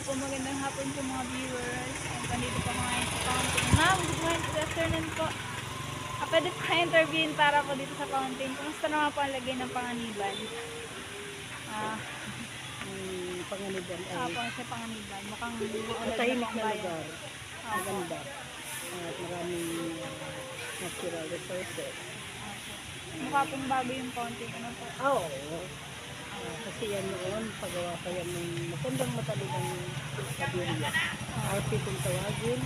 po, magandang hapon po mga viewers. Nandito po ngayon sa fountain. Ma'am, good afternoon po. Pwede po interviewin para po dito sa fountain. Kumusta naman po ang lagay ng Panganiban? Panganiban ay po sa Panganiban. Mukhang matahimik na bayan. lugar. Maganda. At maraming natural resources. Mukha pong bago yung fountain. Ano po? Oo. Kasi yan noon, pagawa pa yan ng magandang mataligang kabilya. RP kung tawagin.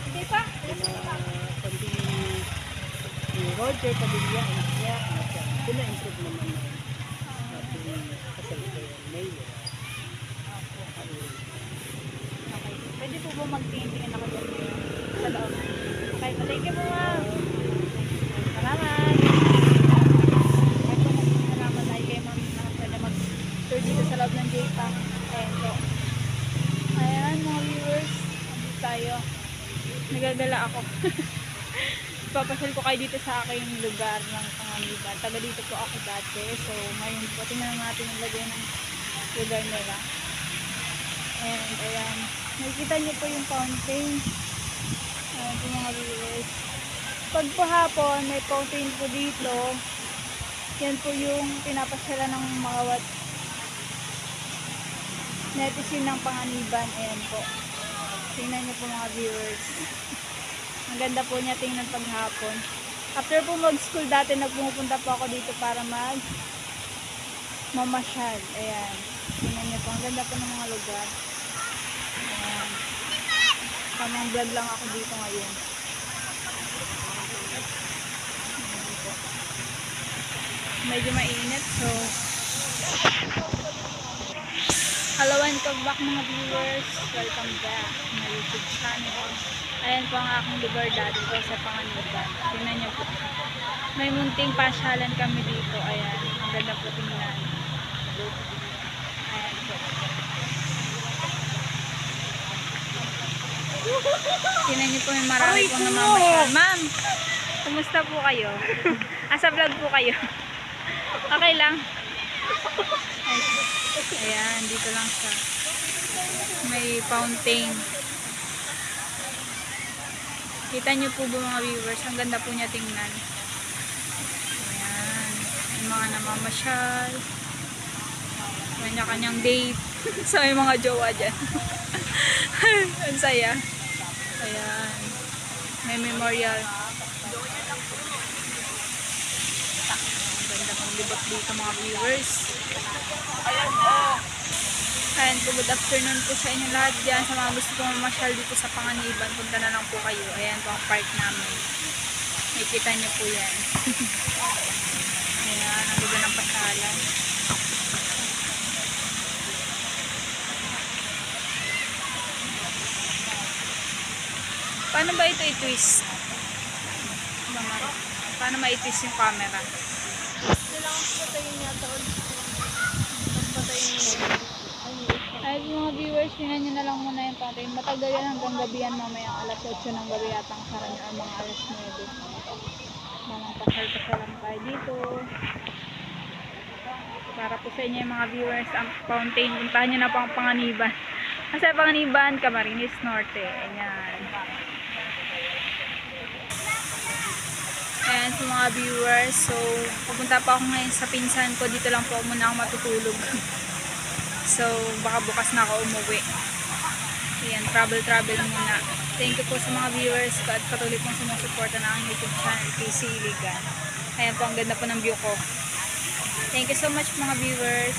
Hindi pa. Continue ni Roger Padilla, anak niya, pina-improve naman ng ating kasalukuyang mayor. Okay. Pwede po ba magtingin-tingin ako dyan sa loob? Okay, thank you po ma'am. Salamat. Salamat tayo kay ma'am na pwede mag-tour dito sa loob ng J-Pack. Ayan po. Ayan mga viewers. Andito tayo. Nagagala ako. Papasal ko kayo dito sa aking lugar ng Panganiban. Taga dito po ako dati. So ngayon po, tingnan natin ang lagay ng lugar nila. And ayan. Nakikita niyo po yung fountain. Ayan po mga viewers. Pag po hapon, may fountain po dito. Yan po yung pinapasala ng mga netizen ng Panganiban. Ayan po. Tingnan niyo po mga viewers. Ang ganda po niya tingnan paghapon. After po mag-school dati, nagpupunta po ako dito para mamasyal. Ayan. Tingnan niyo po. Ang ganda po ng mga lugar. Ayan. Tamang vlog lang ako dito ngayon. Medyo mainit, so hello and come back mga viewers. Welcome back to my YouTube channel. Ayan po ang aking lugar dati po sa Panganiban. Tingnan niyo po. May munting pasyalan kami dito. Ayan. Ang ganda po tingnan. Ayan po. Tingnan niyo po, may marami pong namamasyal. Ma'am, kumusta po kayo? Asa vlog po kayo? Okay lang. Ayan, dito lang siya. May fountain. Kita nyo po ba mga viewers? Ang ganda po niya tingnan. Ayan. Yung mga namamasyal. Kanya-kanyang date. So, may mga jowa dyan. Ang saya. Ayan. May memorial. Ganda pang libot dito mga viewers. Ayan po, good afternoon po sa inyo lahat dyan. Sa mga gusto pong mamasyal dito sa Panganiban, punta na lang po kayo. Ayan po ang park namin. Makikita nyo po yan. Ayan, ang ganda ng pasyalan. Paano ba ito i-twist? Paano ma-i-twist yung camera? Kailangan patayin niya taon. Patayin niya. Ay mga viewers, tingnan nyo na lang muna yung fountain. Matagal yan hanggang gabi yan, mamaya alas 8 ng gabi yatang saran ang mga alas 9. Mamang pasal-pasal lang tayo dito. Para po sa inyo yung mga viewers, ang fountain. Puntahan nyo na po ang Panganiban. Kasi Panganiban, Camarines Norte. Ayan. Ayan po mga viewers. So, pupunta pa ako ngayon sa pinsan ko. Dito lang po muna ako matutulog. So, baka bukas na ako umuwi. Ayan, travel muna. Thank you po sa mga viewers ko at patuloy pong sumusuporta na ang YouTube channel, PC Ligan. Ayan po, ang ganda po ng view ko. Thank you so much mga viewers.